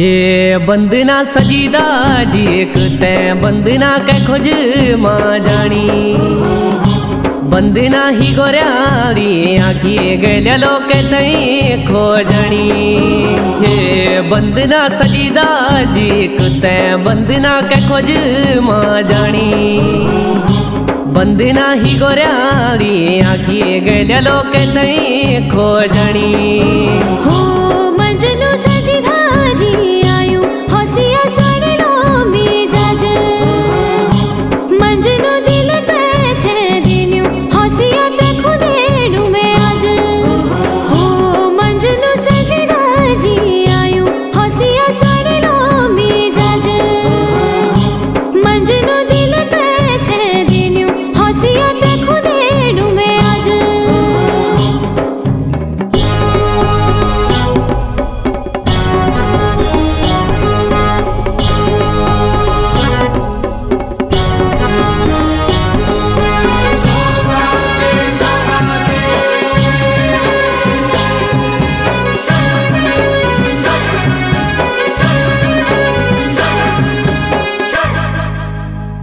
ये बंदना सजीदा जी एक तैं बंदना के खोज माँ जानी बंदना ही गोरियारी आखी गले लोग तई खोजनी। ये बंदना सजीदा जी एक तैं बंदना के खोज माँ जानी बंदना ही गोरियारी आखी गले लोग तई खोजनी।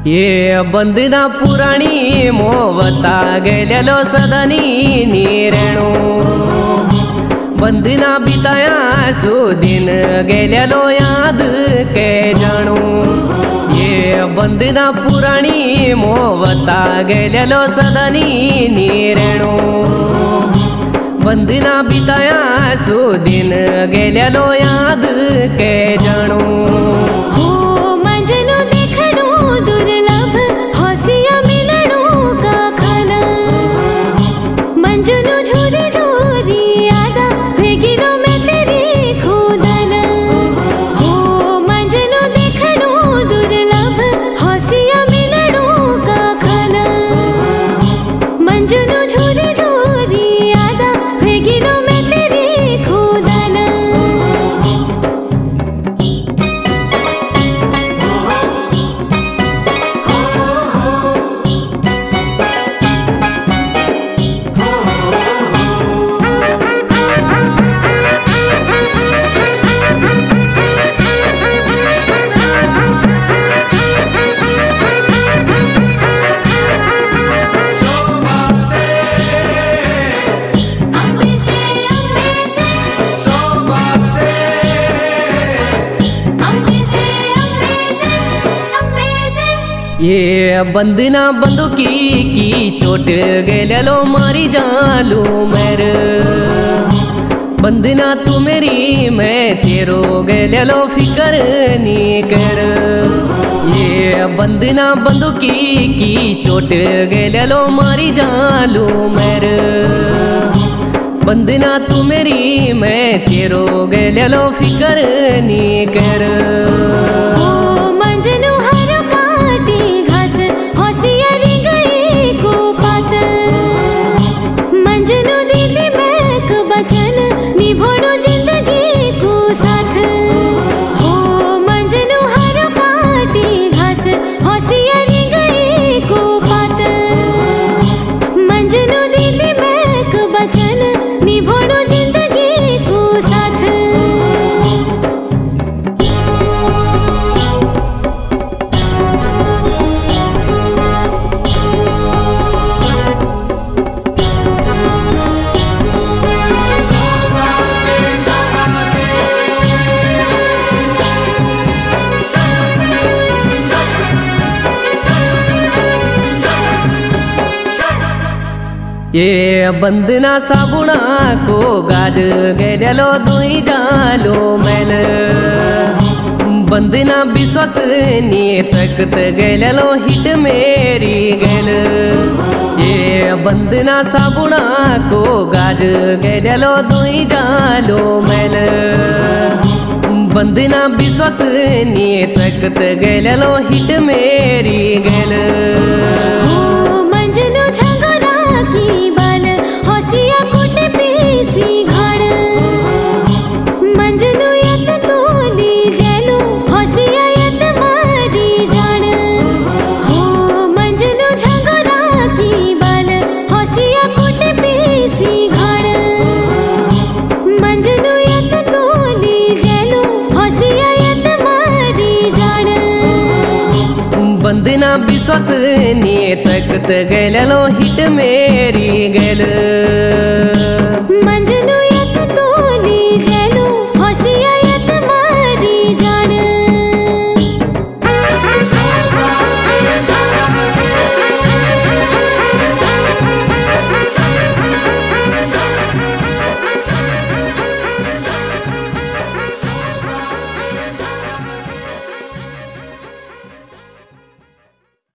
ये बंदना पुराणी मोवता गेलेलो सदनी नीरेणू बंदना बिताया सुदिन गेलेलो याद के जाणू। ये बंदना पुराणी मोवता गेलेलो सदनी नीरेणू बंदना बिताया सुदिन गेलेलो याद के जाणू। ये बंदना बंदुकी की चोट गेलेलो मारी जालू मेर बंदना तू मेरी मैं तेरो गेलेलो फिकर नी कर। ये बंदना बंदुकी की चोट गेलेलो मारी जालू मेर बंदना तू मेरी मैं तेरो गेलेलो फिकर नी कर। ये बंदना साबुना को गाज गेलेलो दुई जालो मैल बंदना विश्वास नी तकत गेलेलो हिट मेरी गेल। ये बंदना साबुना को गाज गेलेलो दुई जालो मैल बंदना विश्वास नी तकत गेलेलो हिट मेरी गेल। मंजनू यत तोली जेलो होसिया विश्वास नी तकत गैलो हिट मेरी गैल